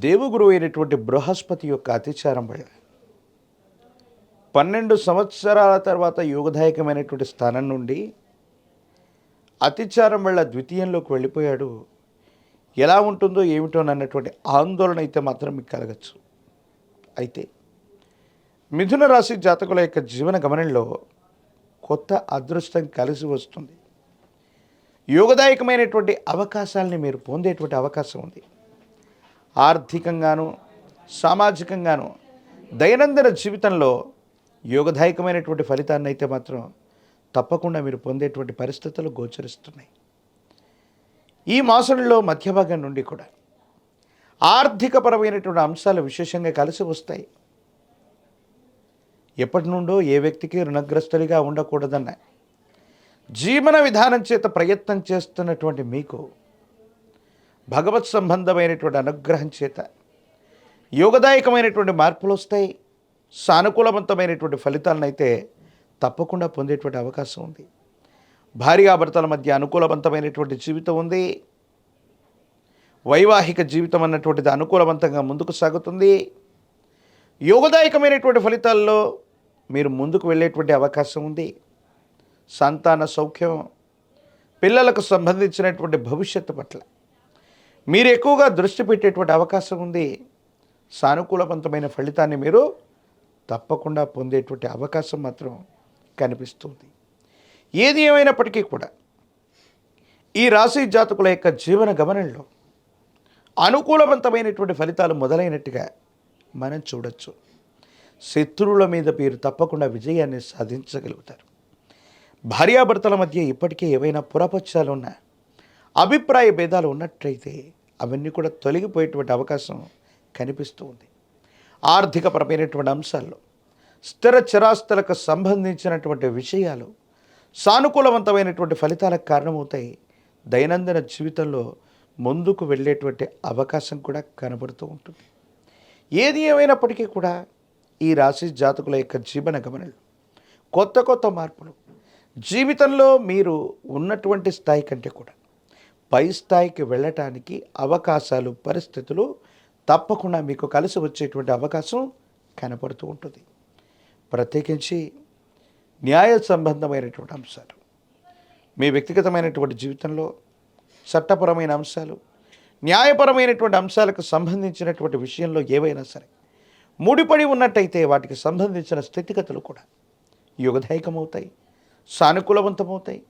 దేవగురువు అయినటువంటి బృహస్పతి యొక్క అతిచారం వల్ల 12 సంవత్సరాల తర్వాత యోగదాయకమైనటువంటి స్థానం నుండి అతిచారం వల్ల ద్వితీయంలోకి వెళ్ళిపోయాడు. ఎలా ఉంటుందో ఏమిటోనన్నటువంటి ఆందోళన అయితే మాత్రం మీకు కలగచ్చు. అయితే మిథున రాశి జాతకుల యొక్క జీవన గమనంలో కొత్త అదృష్టం కలిసి వస్తుంది. యోగదాయకమైనటువంటి అవకాశాలని మీరు పొందేటువంటి అవకాశం ఉంది. ఆర్థికంగాను సామాజికంగాను దైనందిన జీవితంలో యోగదాయకమైనటువంటి ఫలితాన్ని అయితే మాత్రం తప్పకుండా మీరు పొందేటువంటి పరిస్థితులు గోచరిస్తున్నాయి. ఈ మాసంలో మధ్యభాగం నుండి కూడా ఆర్థికపరమైనటువంటి అంశాలు విశేషంగా కలిసి వస్తాయి. ఎప్పటి నుండో ఏ వ్యక్తికి రుణగ్రస్తుడిగా ఉండకూడదన్న జీవన విధానం చేత ప్రయత్నం చేస్తున్నటువంటి మీకు భగవత్ సంబంధమైనటువంటి అనుగ్రహం చేత యోగదాయకమైనటువంటి మార్పులు వస్తాయి. సానుకూలవంతమైనటువంటి ఫలితాలను అయితే తప్పకుండా పొందేటువంటి అవకాశం ఉంది. భార్యాభర్తల మధ్య అనుకూలవంతమైనటువంటి జీవితం ఉంది. వైవాహిక జీవితం అన్నటువంటిది అనుకూలవంతంగా ముందుకు సాగుతుంది. యోగదాయకమైనటువంటి ఫలితాల్లో మీరు ముందుకు వెళ్ళేటువంటి అవకాశం ఉంది. సంతాన సౌఖ్యం, పిల్లలకు సంబంధించినటువంటి భవిష్యత్తు పట్ల మీరు ఎక్కువగా దృష్టి పెట్టేటువంటి అవకాశం ఉంది. సానుకూలవంతమైన ఫలితాన్ని మీరు తప్పకుండా పొందేటువంటి అవకాశం మాత్రం కనిపిస్తుంది. ఏది ఏమైనప్పటికీ కూడా ఈ రాశి జాతకుల యొక్క జీవన గమనంలో అనుకూలవంతమైనటువంటి ఫలితాలు మొదలైనట్టుగా మనం చూడొచ్చు. శత్రువుల మీద మీరు తప్పకుండా విజయాన్ని సాధించగలుగుతారు. భార్యాభర్తల మధ్య ఇప్పటికే ఏవైనా పురపక్షాలు ఉన్న అభిప్రాయ భేదాలు ఉన్నట్లయితే అవన్నీ కూడా తొలగిపోయేటువంటి అవకాశం కనిపిస్తూ ఉంది. ఆర్థికపరమైనటువంటి అంశాల్లో స్థిర చరాస్తులకు సంబంధించినటువంటి విషయాలు సానుకూలవంతమైనటువంటి ఫలితాలకు కారణమవుతాయి. దైనందిన జీవితంలో ముందుకు వెళ్ళేటువంటి అవకాశం కూడా కనబడుతూ ఉంటుంది. ఏది ఏమైనప్పటికీ కూడా ఈ రాశి జాతకుల యొక్క జీవన గమనంలో కొత్త కొత్త మార్పులు జీవితంలో మీరు ఉన్నటువంటి స్థాయి కంటే కూడా పై స్థాయికి వెళ్ళటానికి అవకాశాలు, పరిస్థితులు తప్పకుండా మీకు కలిసి వచ్చేటువంటి అవకాశం కనపడుతూ ఉంటుంది. ప్రత్యేకించి న్యాయ సంబంధమైనటువంటి అంశాలు, మీ వ్యక్తిగతమైనటువంటి జీవితంలో చట్టపరమైన అంశాలు, న్యాయపరమైనటువంటి అంశాలకు సంబంధించినటువంటి విషయంలో ఏవైనా సరే ముడిపడి ఉన్నట్టయితే వాటికి సంబంధించిన స్థితిగతులు కూడా యోగదాయకమవుతాయి, సానుకూలవంతమవుతాయి.